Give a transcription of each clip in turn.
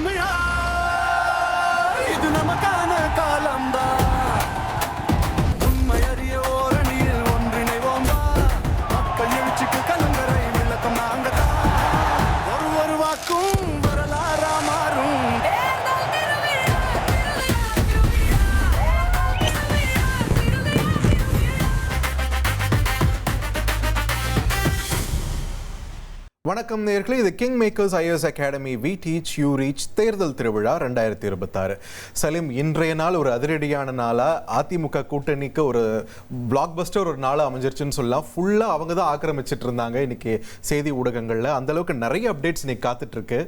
தமிழா இது நமக்கான காலம்தான். உண்மை அறிய ஓரணியில் ஒன்றிணைவோம் மக்கள் எழுச்சிக்கு கலங்கரை விளக்கம் நாங்க தான். ஒரு வாக்கும் வரலாறா மாறும். வணக்கம் நேயர்களே, இது king makers IAS academy we teach you reach தேர்தல் திருவிழா 2026. சலீம், இன்றைய நாள் ஒரு அதிரடியான நாளா அதிமுக கூட்டணிக்கு ஒரு பிளாக் பஸ்டர் ஒரு நாளாக அமைஞ்சிருச்சுன்னு சொல்லலாம். ஃபுல்லாக அவங்க தான் ஆக்கிரமிச்சிட்டு இருந்தாங்க இன்னைக்கு செய்தி ஊடகங்களில். அந்த அளவுக்கு நிறைய அப்டேட்ஸ் இன்னைக்கு காத்துட்டு இருக்கு.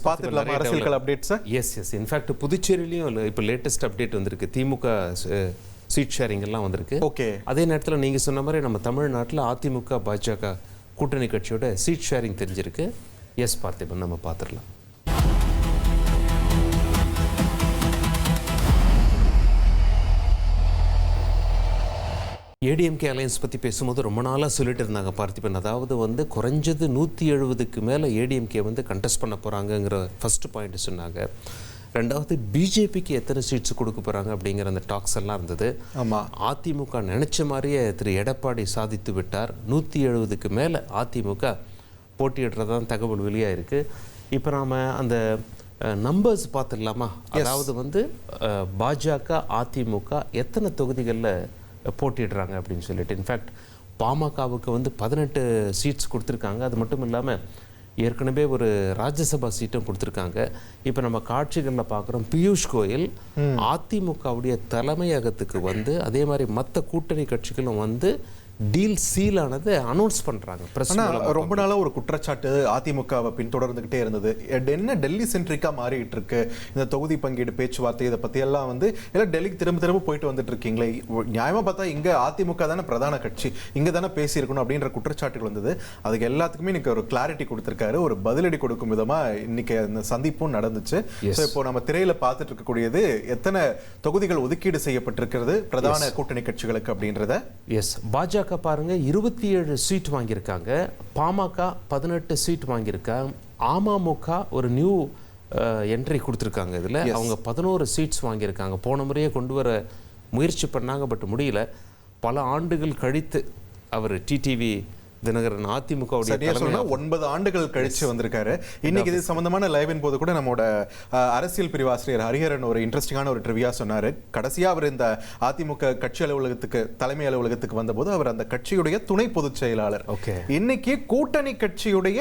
பார்த்துக்கலாம் அரசியல் அப்டேட்ஸ். எஸ் இன்ஃபேக்ட் புதுச்சேரியிலையும் இப்போ லேட்டஸ்ட் அப்டேட் வந்திருக்கு. திமுக சீட் ஷேரிங் எல்லாம் வந்திருக்கு. ஓகே, அதே நேரத்தில் நீங்கள் சொன்ன மாதிரி நம்ம தமிழ்நாட்டில் அதிமுக பாஜக கூட்டணி கட்சியோட சீட் ஷேரிங் தெரிஞ்சிருக்கு. எஸ் பார்த்திபன், நம்ம பார்த்துடலாம். ஏடிஎம்கே அலையன்ஸ் பற்றி பேசும்போது ரொம்ப நாளாக சொல்லிட்டு இருந்தாங்க பார்த்திபன். அதாவது குறைஞ்சது 170க்கு மேலே ஏடிஎம்கே கண்டெஸ்ட் பண்ண போகிறாங்கங்கிற ஃபர்ஸ்ட் பாயிண்ட் சொன்னாங்க. ரெண்டாவது, பிஜேபிக்கு எத்தனை சீட்ஸ் கொடுக்க போகிறாங்க அப்படிங்கிற அந்த டாக்ஸ் எல்லாம் இருந்தது. ஆமாம், அதிமுக நினச்ச மாதிரியே திரு எடப்பாடி சாதித்து விட்டார். 170க்கு மேலே அதிமுக போட்டியிடுறதான் தகவல் வெளியாக இருக்குது. இப்போ நாம் அந்த நம்பர்ஸ் பார்த்துடலாமா? அதாவது பாஜக அதிமுக எத்தனை தொகுதிகளில் போட்டிடுறாங்க அப்படின்னு சொல்லிட்டு. இன்ஃபேக்ட் பாமகவுக்கு 18 சீட்ஸ் கொடுத்துருக்காங்க. அது மட்டும் இல்லாமல் ஏற்கனவே ஒரு ராஜ்யசபா சீட்டும் கொடுத்துருக்காங்க. இப்போ நம்ம காட்சிகளில் பார்க்குறோம், பியூஷ் கோயல் அதிமுகவுடைய தலைமையகத்துக்கு அதே மாதிரி மற்ற கூட்டணி கட்சிகளும் டீல் சீல் ஆனது அனௌன்ஸ் பண்ணுறாங்க. ரொம்ப நாளாக ஒரு குற்றச்சாட்டு அதிமுகவை பின்தொடர்ந்துகிட்டே இருந்தது. என்ன டெல்லி சென்ட்ரிக்காக மாறிட்டு இருக்கு இந்த தொகுதி பங்கீடு பேச்சுவார்த்தை, இதை பற்றி எல்லாம் எல்லாம் டெல்லிக்கு திரும்ப போயிட்டு வந்துட்டு இருக்கீங்களே, நியாயமாக பார்த்தா இங்கே அதிமுக தானே பிரதான கட்சி, இங்கே தானே பேசியிருக்கணும் அப்படின்ற குற்றச்சாட்டுகள் வந்தது. அதுக்கு எல்லாத்துக்குமே இன்னைக்கு ஒரு கிளாரிட்டி கொடுத்துருக்காரு. ஒரு பதிலடி கொடுக்கும் விதமாக இன்னைக்கு அந்த சந்திப்பும் நடந்துச்சு. இப்போ நம்ம திரையில பார்த்துட்டு இருக்கக்கூடியது எத்தனை தொகுதிகள் ஒதுக்கீடு செய்யப்பட்டிருக்கிறது பிரதான கூட்டணி கட்சிகளுக்கு அப்படின்றத. எஸ், பாஜக பாருங்க 27 சீட் வாங்கியிருக்காங்க, பாமக 18 சீட் வாங்கியிருக்காங்க, அமமுக ஒரு நியூ என்ட்ரி கொடுத்துருக்காங்க. இதில் அவங்க 11 சீட்ஸ் வாங்கியிருக்காங்க. போன முறையே கொண்டு வர முயற்சி பண்ணாங்க, பட் முடியல. பல ஆண்டுகள் கழித்து அவர் டிடிவி தினகரன் அதிமுக 9 ஆண்டுகள் கழிச்சு வந்திருக்காரு. இன்னைக்கு இது சம்பந்தமான லைவின் போது கூட நம்மளோட அரசியல் பிரிவு ஆசிரியர் ஹரிஹரன் ஒரு இன்ட்ரெஸ்டிங்கான ஒரு ட்ரிவியா சொன்னாரு. கடைசியா அவர் இந்த அதிமுக கட்சி அலுவலகத்துக்கு தலைமை அலுவலகத்துக்கு வந்தபோது அவர் அந்த கட்சியுடைய துணை பொதுச் செயலாளர். இன்னைக்கு கூட்டணி கட்சியுடைய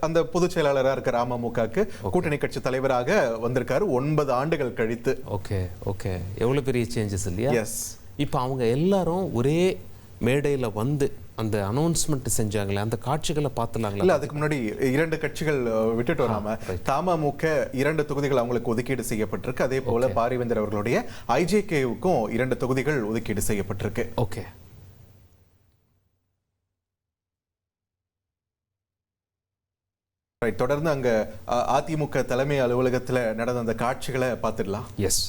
அந்த பொதுச் செயலாளராக இருக்கிற அமமுகக்கு கூட்டணி கட்சி தலைவராக வந்திருக்காரு 9 ஆண்டுகள் கழித்து. ஓகே ஓகே, எவ்வளவு பெரிய சேஞ்சஸ் இல்லையா? எஸ். இப்போ அவங்க எல்லாரும் ஒரே மேடையில் அந்த அனௌன்ஸ்மெண்ட் செஞ்சாங்களே, அந்த காட்சிகளை பார்த்துலாங்களா? இல்லை, அதுக்கு முன்னாடி 2 கட்சிகள் விட்டுட்டு வராம தமமுக 2 தொகுதிகள் அவங்களுக்கு ஒதுக்கீடு செய்யப்பட்டிருக்கு. அதே போல பாரிவேந்தர் அவர்களுடைய ஐஜேகேவுக்கும் 2 தொகுதிகள் ஒதுக்கீடு செய்யப்பட்டிருக்கு. ஓகே, தொடர்ந்து அங்க அதிமுக தலைமை அலுவலகத்தில் நடந்த அந்த காட்சிகளை பார்த்துடலாம். எஸ்.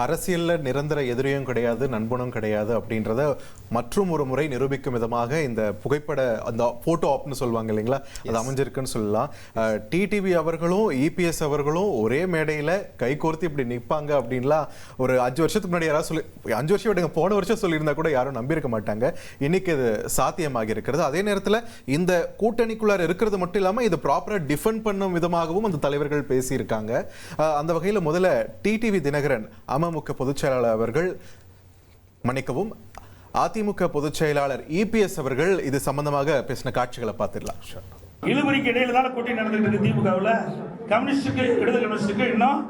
அரசியலில் நிரந்தர எதிரியும் கிடையாது, நண்பனும் கிடையாது அப்படின்றத மற்றும் ஒரு முறை நிரூபிக்கும் விதமாக இந்த புகைப்பட அந்த போட்டோ ஆப்னு சொல்லுவாங்க இல்லைங்களா, அது அமைஞ்சிருக்குன்னு சொல்லலாம். டிடிவி அவர்களும் இபிஎஸ் அவர்களும் ஒரே மேடையில் கை கோர்த்து இப்படி நிற்பாங்க அப்படின்லாம் ஒரு 5 வருஷத்துக்கு முன்னாடி யாராவது 5 வருஷம் விடுங்க, போன வருஷம் சொல்லியிருந்தா கூட யாரும் நம்பியிருக்க மாட்டாங்க. இன்னைக்கு இது சாத்தியமாகி இருக்கிறது. அதே நேரத்தில் இந்த கூட்டணிக்குள்ளார இருக்கிறது மட்டும் இல்லாமல் இது ப்ராப்பராக டிஃபெண்ட் பண்ணும் விதமாகவும் அந்த தலைவர்கள் பேசியிருக்காங்க. அந்த வகையில் முதல்ல டிடிவி தினகரன் அமமுக பொதுச் செயலாளர் அவர்கள், மன்னிக்கவும் அதிமுக பொதுச் செயலாளர் இபிஎஸ் அவர்கள் இது சம்பந்தமாக பேசின காட்சிகளை பார்த்துடலாம். இழுபறிக்கு இடையில தான் கூட்டணி நடந்துட்டு இருக்கு. திமுகவில் கம்யூனிஸ்டுக்கு இடது கம்யூனிஸ்டுக்கு இன்னும்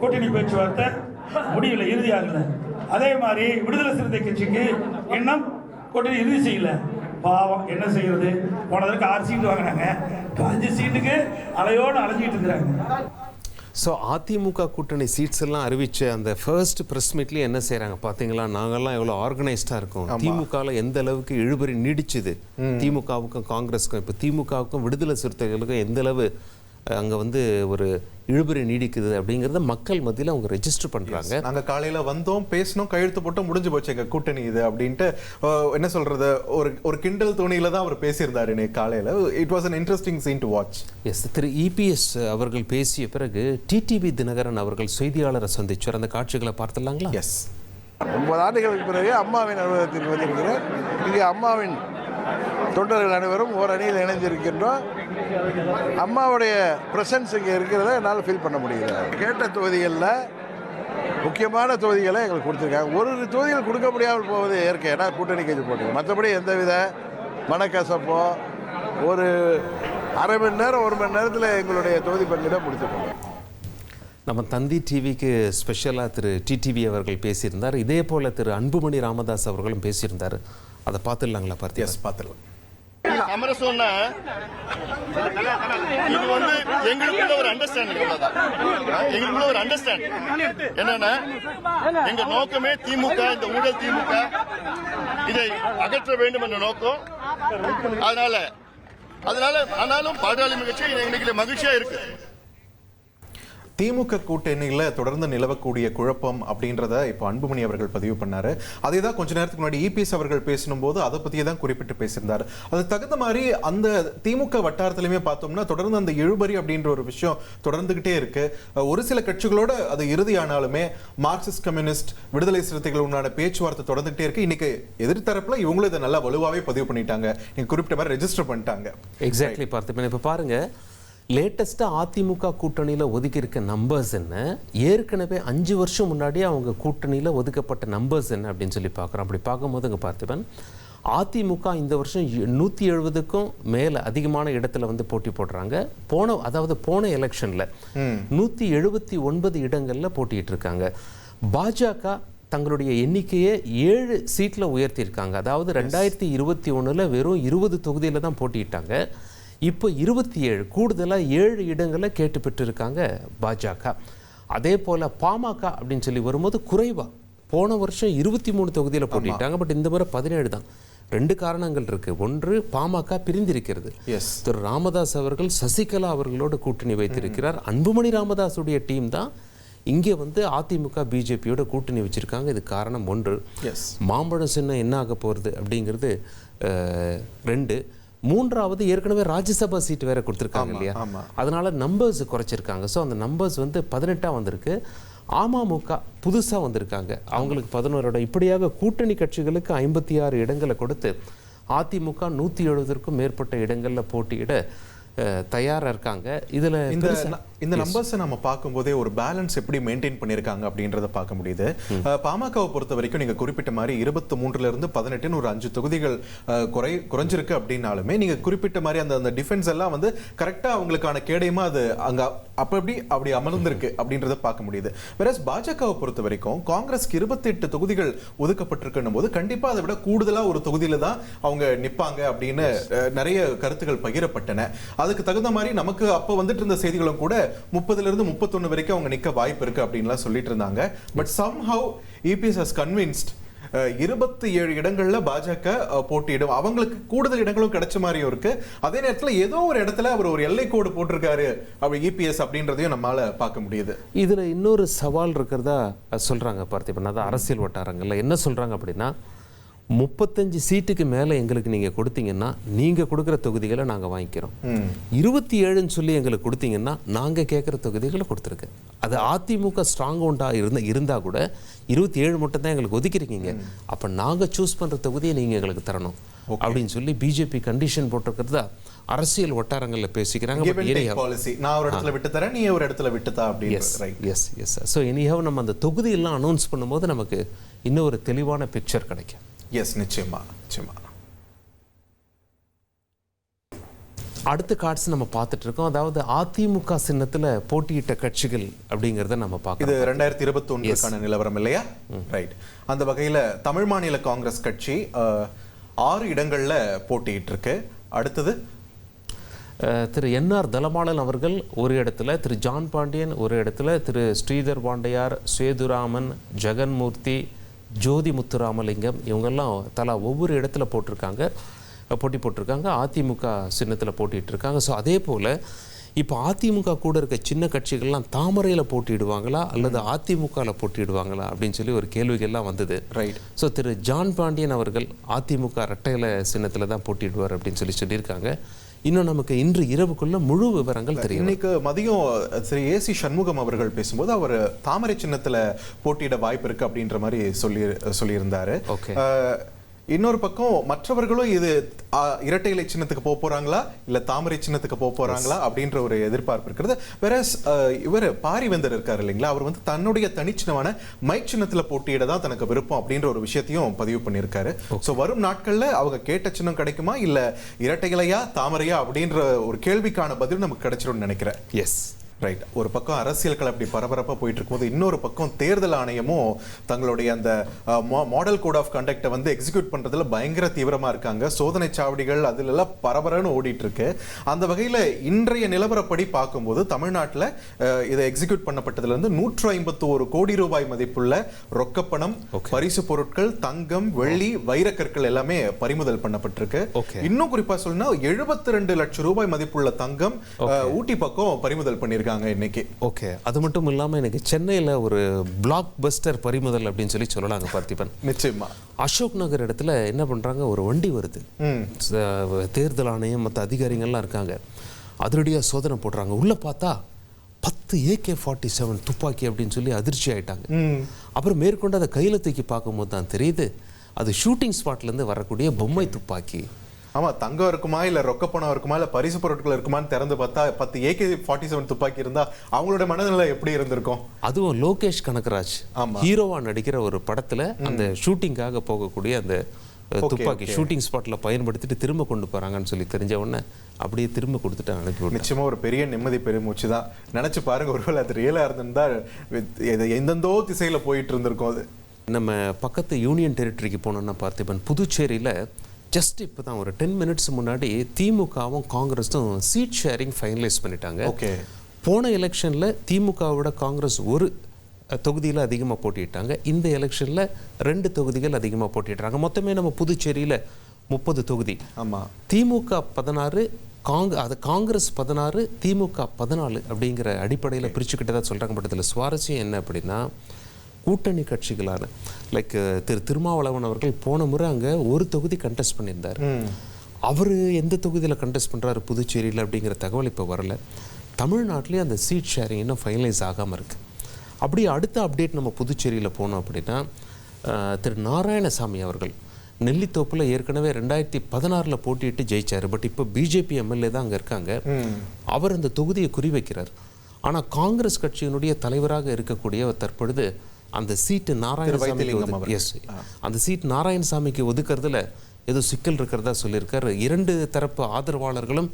கூட்டணி பேச்சுவார்த்தை முடியல, இறுதியாகல. அதே மாதிரி விடுதலை சிறுத்தை கட்சிக்கு இன்னும் கூட்டணி இறுதி செய்யல. பாவம், என்ன செய்யறது? போனதற்கு 6 சீட்டு வாங்கினாங்க, 5 சீட்டுக்கு அலையோடு அலைஞ்சிட்டு இருக்கிறாங்க. ஸோ அதிமுக கூட்டணி சீட்ஸ் எல்லாம் அறிவிச்ச அந்த ஃபர்ஸ்ட் ப்ரெஸ் மீட்லேயே என்ன செய்கிறாங்க பார்த்தீங்களா, நாங்கள்லாம் எவ்வளோ ஆர்கனைஸ்டாக இருக்கோம், திமுகவில் எந்த அளவுக்கு இழுபறி நீடிச்சுது, திமுகவுக்கும் காங்கிரஸுக்கும், இப்போ திமுகவுக்கும் விடுதலை சிறுத்தைகளுக்கும் எந்த அளவு அங்கே வந்து ஒரு இழுபறி நீடிக்குது அப்படிங்கிறத மக்கள் மத்தியில் அவங்க ரெஜிஸ்டர் பண்ணுறாங்க. நாங்கள் காலையில் வந்தோம், பேசணும், கையெழுத்து போட்டு முடிஞ்சு போச்சு எங்கள் கூட்டணி இது அப்படின்ட்டு என்ன சொல்கிறது, ஒரு கிண்டல் தோணியில் தான் அவர் பேசியிருந்தார் இன்னைக்கு காலையில். It was an interesting scene to watch. Yes, திரு இபிஎஸ் அவர்கள் பேசிய பிறகு டிடிவி தினகரன் அவர்கள் செய்தியாளரை சந்திச்சார். அந்த காட்சிகளை பார்த்துடலாங்களா? எஸ். 9 ஆண்டுகளுக்கு பிறகு அம்மாவின் அலுவலகத்திற்கு வந்திருக்கிறேன். இங்கே அம்மாவின் தொண்டர்கள் அனைவரும் ஒரு அணியில் இணைந்திருக்கின்றோம். அம்மாவுடைய பிரசன்ஸ் இங்கே இருக்கிறத என்னால் ஃபீல் பண்ண முடியல. கேட்ட தொகுதிகளில் முக்கியமான தொகுதிகளை எங்களுக்கு கொடுத்துருக்காங்க. ஒரு தொகுதிகள் கொடுக்க முடியாமல் போவது இயற்கை, ஏன்னா கூட்டணி கட்சி போட்டு. மற்றபடி எந்தவித மனக்கசப்போ ஒரு அரை மணி நேரம் 1 மணி நேரத்தில் எங்களுடைய தொகுதி பங்கிட முடித்துக்கோங்க. நம்ம தந்தி டிவிக்கு ஸ்பெஷலாக திரு டிடிவி அவர்கள் பேசியிருந்தார். இதே போல் திரு அன்புமணி ராமதாஸ் அவர்களும் பேசியிருந்தார். அதை பார்த்துடலாங்களா? பார்த்து எஸ், பார்த்துடலாம். சமரசம்னா இது வந்து எங்களுக்குள்ள ஒரு அண்டர்ஸ்டாண்டிங், எங்களுக்குள்ள ஒரு அண்டர்ஸ்டாண்டிங் என்னன்னா எங்க நோக்கமே திமுக, இந்த ஊழல் திமுக இதை அகற்ற வேண்டும் என்ற நோக்கம். அதனால ஆனாலும் பாட்டாளி கட்சி எங்களுக்கு மகிழ்ச்சியா இருக்கு. திமுக கூட்டணியில் தொடர்ந்து நிலவக்கூடிய குழப்பம் அப்படின்றத இப்போ அன்புமணி அவர்கள் பதிவு பண்ணாரு. அதே தான் கொஞ்ச நேரத்துக்கு முன்னாடி இபிஎஸ் அவர்கள் பேசும்போது அதை பற்றியே தான் குறிப்பிட்டு பேசியிருந்தார். அது தகுந்த மாதிரி அந்த திமுக வட்டாரத்திலுமே பார்த்தோம்னா தொடர்ந்து அந்த இழுபறி அப்படின்ற ஒரு விஷயம் தொடர்ந்துகிட்டே இருக்கு. ஒரு சில கட்சிகளோட அது இறுதியானாலுமே மார்க்சிஸ்ட் கம்யூனிஸ்ட், விடுதலை சிறுத்தைகள் உண்டான பேச்சுவார்த்தை தொடர்ந்துகிட்டே இருக்கு. இன்னைக்கு எதிர்த்தரப்புல இவங்களும் இதை நல்லா வலுவாகவே பதிவு பண்ணிட்டாங்க, நீங்க குறிப்பிட்ட மாதிரி ரெஜிஸ்டர் பண்ணிட்டாங்க. எக்ஸாக்ட்லி பார்த்து இப்போ பாருங்க, லேட்டஸ்ட்டாக அதிமுக கூட்டணியில் ஒதுக்கி இருக்க நம்பர்ஸ் என்ன, ஏற்கனவே 5 வருஷம் முன்னாடியே அவங்க கூட்டணியில் ஒதுக்கப்பட்ட நம்பர்ஸ் என்ன அப்படின்னு சொல்லி பார்க்குறோம். அப்படி பார்க்கும்போது இங்கே பார்த்துப்பேன், அதிமுக இந்த வருஷம் 170க்கும் மேலே அதிகமான இடத்துல வந்து போட்டி போடுறாங்க. போன எலெக்ஷனில் 179 இடங்களில் போட்டிட்டு இருக்காங்க. பாஜக தங்களுடைய எண்ணிக்கையை 7 சீட்டில் உயர்த்தியிருக்காங்க. அதாவது 2021 வெறும் 20 தொகுதியில் தான் போட்டிட்டாங்க. இப்போ 27 கூடுதலாக 7 இடங்களில் கேட்டு பெற்றிருக்காங்க பாஜக. அதே போல் பாமக அப்படின்னு சொல்லி வரும்போது குறைவாக, போன வருஷம் 23 தொகுதியில் போட்டிட்டாங்க, பட் இந்த முறை 17 தான். 2 காரணங்கள் இருக்குது. ஒன்று, பாமக பிரிந்திருக்கிறது. திரு ராமதாஸ் அவர்கள் சசிகலா அவர்களோடு கூட்டணி வைத்திருக்கிறார். அன்புமணி ராமதாஸுடைய டீம் தான் இங்கே வந்து அதிமுக பிஜேபியோட கூட்டணி வச்சுருக்காங்க. இது காரணம் 1. மாம்பழம் சின்னம் என்ன ஆக போகிறது அப்படிங்கிறது 2. 3வது, ஏற்கனவே ராஜ்யசபா சீட் வேற கொடுத்துருக்காங்க இல்லையா, அதனால நம்பர்ஸ் குறைச்சிருக்காங்க. ஸோ அந்த நம்பர்ஸ் வந்து 18 வந்திருக்கு. அமமுக புதுசாக வந்திருக்காங்க, அவங்களுக்கு 11 இடம். இப்படியாக கூட்டணி கட்சிகளுக்கு 56 இடங்களை கொடுத்து அதிமுக 170க்கும் மேற்பட்ட இடங்களில் போட்டியிட தயாராக இருக்காங்க. இதில் இந்த நம்பர்ஸை நம்ம பார்க்கும்போதே ஒரு பேலன்ஸ் எப்படி மெயின்டைன் பண்ணியிருக்காங்க அப்படின்றத பார்க்க முடியுது. பாமகவை பொறுத்த வரைக்கும் நீங்கள் குறிப்பிட்ட மாதிரி 23 18 ஒரு 5 தொகுதிகள் குறைஞ்சிருக்கு அப்படின்னாலுமே நீங்கள் குறிப்பிட்ட மாதிரி அந்த டிஃபென்ஸ் எல்லாம் வந்து கரெக்டாக அவங்களுக்கான கேடயமா அது அங்கே அப்படி அமர்ந்திருக்கு அப்படின்றத பார்க்க முடியுது. வேற பாஜகவை பொறுத்த வரைக்கும் காங்கிரஸ்க்கு 28 தொகுதிகள் ஒதுக்கப்பட்டிருக்குன்னும் போது கண்டிப்பாக அதை விட கூடுதலாக ஒரு தொகுதியில தான் அவங்க நிற்பாங்க அப்படின்னு நிறைய கருத்துக்கள் பகிரப்பட்டன. அதுக்கு தகுந்த மாதிரி நமக்கு அப்போ வந்துட்டு இருந்த செய்திகளும் கூட 30 31 வரைக்கும் அவங்க நிக்க வாய்ப்பு இருக்கு அப்படின்லாம் சொல்லிட்டு இருந்தாங்க. But somehow EPS has convinced 27 இடங்கள்ல பாஜக போட்டியிடும், அவங்களுக்கு கூடுதல் இடங்களும் கிடைச்ச மாதிரியும் இருக்கு. அதே நேரத்தில் ஏதோ ஒரு இடத்துல அவர் ஒரு எல்லை கோடு போட்டிருக்காரு அப்படி EPS அப்படின்றதையும் நம்மளால பார்க்க முடியுது. இதுல இன்னொரு சவால் இருக்கிறதா சொல்றாங்க பார்த்திபன். அதான் அரசியல் வட்டாரங்கள்ல என்ன சொல்றாங்க அப்படின்னா, 35 சீட்டுக்கு மேலே எங்களுக்கு நீங்கள் கொடுத்தீங்கன்னா நீங்கள் கொடுக்குற தொகுதிகளை நாங்கள் வாங்கிக்கிறோம். 27ன்னு சொல்லி எங்களுக்கு கொடுத்தீங்கன்னா நாங்கள் கேட்குற தொகுதிகளை கொடுத்துருக்கு. அது அதிமுக ஸ்ட்ராங் ஹோல்டாக இருந்தால் கூட 27 மட்டும் தான் எங்களுக்கு ஒதுக்கிருக்கீங்க, அப்போ நாங்கள் சூஸ் பண்ணுற தொகுதியை நீங்கள் எங்களுக்கு தரணும் அப்படின்னு சொல்லி பிஜேபி கண்டிஷன் போட்டிருக்கிறதா அரசியல் வட்டாரங்களில் பேசிக்கிறாங்க. நான் ஒரு இடத்துல விட்டு தரேன், நீ ஒரு இடத்துல விட்டுதா அப்படின்னு. எஸ். ஸோ எனிஹவ் நம்ம அந்த தொகுதியெல்லாம் அனௌன்ஸ் பண்ணும்போது நமக்கு இன்னும் ஒரு தெளிவான பிக்சர் கிடைக்கும். எஸ், நிச்சயமா. அடுத்த கார்ட்ஸ் நம்ம பார்த்துட்டு இருக்கோம். அதாவது அதிமுக சின்னத்தில் போட்டியிட்ட கட்சிகள் அப்படிங்கிறத நம்ம பார்க்கணும். இது 2021க்கான நிலவரம் இல்லையா? ரைட். அந்த வகையில் தமிழ் மாநில காங்கிரஸ் கட்சி 6 இடங்கள்ல போட்டியிட்டு இருக்கு. அடுத்தது திரு என்ஆர் தலபாலன் அவர்கள் ஒரு இடத்துல, திரு ஜான் பாண்டியன் ஒரு இடத்துல, திரு ஸ்ரீதர் பாண்டையார், சேதுராமன், ஜெகன்மூர்த்தி, ஜோதி முத்துராமலிங்கம் இவங்கெல்லாம் தலா ஒவ்வொரு இடத்துல போட்டி போட்டிருக்காங்க. அதிமுக சின்னத்தில் போட்டிட்டு இருக்காங்க. ஸோ அதே போல் இப்போ அதிமுக கூட இருக்க சின்ன கட்சிகள்லாம் தாமரையில் போட்டியிடுவாங்களா அல்லது அதிமுகவில் போட்டியிடுவாங்களா அப்படின்னு சொல்லி ஒரு கேள்விகள்லாம் வந்தது. ரைட். ஸோ திரு ஜான் பாண்டியன் அவர்கள் அதிமுக ரெட்டையில சின்னத்தில் தான் போட்டியிடுவார் அப்படின்னு சொல்லியிருக்காங்க. இன்னும் நமக்கு இன்று இரவுக்குள்ள முழு விவரங்கள் தெரியும். இன்னைக்கு மதியம் திரு ஏசி சண்முகம் அவர்கள் பேசும்போது அவர் தாமரை சின்னத்துல போட்டியிட வாய்ப்பு இருக்கு அப்படின்ற மாதிரி சொல்லியிருந்தாரு. ஓகே. இன்னொரு பக்கம் மற்றவர்களும் இது இரட்டை இலை சின்னத்துக்கு போக போறாங்களா இல்ல தாமரை சின்னத்துக்கு போக போறாங்களா அப்படின்ற ஒரு எதிர்பார்ப்பு இருக்கிறது. வேற இவர் பாரிவேந்தர் இருக்காரு இல்லைங்களா, அவர் வந்து தன்னுடைய தனிச்சின்னமான மைக் சின்னத்துல போட்டியிட தான் தனக்கு விருப்பம் அப்படின்ற ஒரு விஷயத்தையும் பதிவு பண்ணியிருக்காரு. ஸோ வரும் நாட்கள்ல அவங்க கேட்ட சின்னம் கிடைக்குமா இல்ல இரட்டை இலையா தாமரையா அப்படின்ற ஒரு கேள்விக்கான பதில் நமக்கு கிடைச்சிடும்னு நினைக்கிறேன். Yes, right. ஒரு பக்கம் அரசியல் அப்படி பரபரப்பாக போயிட்டு இருக்கும்போது இன்னொரு பக்கம் தேர்தல் ஆணையமும் தங்களுடைய அந்த மாடல் கோட் ஆஃப் கண்டக்டை வந்து எக்ஸிக்யூட் பண்றதுல பயங்கர தீவிரமா இருக்காங்க. சோதனை சாவடிகள் அதுல எல்லாம் பரபரன்னு ஓடிட்டு இருக்கு. அந்த வகையில இன்றைய நிலவரப்படி பார்க்கும்போது தமிழ்நாட்டில் இதை எக்ஸிக்யூட் பண்ணப்பட்டதுல இருந்து 151 கோடி ரூபாய் மதிப்புள்ள ரொக்கப்பணம், பரிசு பொருட்கள், தங்கம், வெள்ளி, வைரக்கற்கள் எல்லாமே பறிமுதல் பண்ணப்பட்டிருக்கு. இன்னும் குறிப்பா சொன்னா 72 லட்சம் ரூபாய் மதிப்புள்ள தங்கம் ஊட்டி பக்கம் பறிமுதல் பண்ணிருக்காங்க இன்னைக்கு. ஓகே. அது மட்டும் இல்லாமல் எனக்கு சென்னையில் ஒரு பிளாக் பஸ்டர் பறிமுதல் அப்படின்னு சொல்லலாங்க பார்த்திபன். நிச்சயமா. அசோக் நகர் இடத்துல என்ன பண்ணுறாங்க, ஒரு வண்டி வருது. தேர்தல் ஆணையம் மற்ற அதிகாரிகள்லாம் இருக்காங்க. அதிரடியாக சோதனை போடுறாங்க. உள்ளே பார்த்தா 10 AK-47 துப்பாக்கி அப்படின்னு சொல்லி அதிர்ச்சி ஆயிட்டாங்க. அப்புறம் மேற்கொண்டு அதை கையில் தூக்கி பார்க்கும்போது தான் தெரியுது அது ஷூட்டிங் ஸ்பாட்லேருந்து வரக்கூடிய பொம்மை துப்பாக்கி. ஆமா, தங்கம் இருக்குமா இல்ல ரொக்க பணம் இருக்குமா இல்ல பரிசு பொருட்கள் இருக்குமான்னு திறந்து பார்த்தா 10 AK-47 துப்பாக்கி இருந்தா அவங்களோட மனநிலை எப்படி இருந்திருக்கும்? அதுவும் லோகேஷ் கனகராஜ் ஹீரோவா நடிக்கிற ஒரு படத்துல அந்த ஷூட்டிங்காக போகக்கூடிய அந்த துப்பாக்கி ஷூட்டிங் ஸ்பாட்ல பயன்படுத்திட்டு திரும்ப கொண்டு போறாங்கன்னு சொல்லி தெரிஞ்ச உடனே அப்படியே திரும்ப கொடுத்துட்டு அனுப்பி. நிச்சயமா ஒரு பெரிய நிம்மதி பெருமூச்சு தான். நினைச்சு பாருங்க, ஒருவேளை அது ரியலா இருந்திருந்தா எந்தெந்தோ திசையில போயிட்டு இருந்திருக்கும். அது நம்ம பக்கத்து யூனியன் டெரிட்டரிக்கு போனோம்னா பார்த்திபன், புதுச்சேரியில ஜஸ்ட் இப்போ தான் ஒரு 10 மினிட்ஸ் முன்னாடி திமுகவும் காங்கிரஸும் சீட் ஷேரிங் ஃபைனலைஸ் பண்ணிட்டாங்க. ஓகே. போன எலெக்ஷனில் திமுகவோட காங்கிரஸ் ஒரு தொகுதியில் அதிகமாக போட்டிட்டாங்க. இந்த எலெக்ஷனில் 2 தொகுதிகள் அதிகமாக போட்டிடுறாங்க. மொத்தமே நம்ம புதுச்சேரியில் 30 தொகுதி. ஆமாம். திமுக 16, காங்கிரஸ் 16, திமுக 14 அப்படிங்கிற அடிப்படையில் பிரிச்சுக்கிட்டதாக சொல்கிறாங்க. பட் இதில் சுவாரஸ்யம் என்ன அப்படின்னா, கூட்டணி கட்சிகளான லைக் திரு திருமாவளவன் அவர்கள் போன முறை அங்கே ஒரு தொகுதி கண்டெஸ்ட் பண்ணியிருந்தார். அவர் எந்த தொகுதியில் கண்டெஸ்ட் பண்ணுறாரு புதுச்சேரியில் அப்படிங்கிற தகவல் இப்போ வரல. தமிழ்நாட்டிலே அந்த சீட் ஷேரிங் இன்னும் ஃபைனலைஸ் ஆகாமல் இருக்குது. அப்படியே அடுத்த அப்டேட் நம்ம புதுச்சேரியில் போனோம் அப்படின்னா, திரு நாராயணசாமி அவர்கள் நெல்லித்தோப்பில் ஏற்கனவே 2016 போட்டியிட்டு ஜெயிச்சார். பட் இப்போ பிஜேபி எம்எல்ஏ தான் அங்கே இருக்காங்க. அவர் அந்த தொகுதியை குறிவைக்கிறார். ஆனால் காங்கிரஸ் கட்சியினுடைய தலைவராக இருக்கக்கூடிய தற்பொழுது அந்த சீட்டு நாராயணசாமிக்கு ஒதுக்கிறதுல ஏதோ சிக்கல் இருக்கிறதா சொல்லியிருக்காரு. 2 தரப்பு ஆதரவாளர்களும்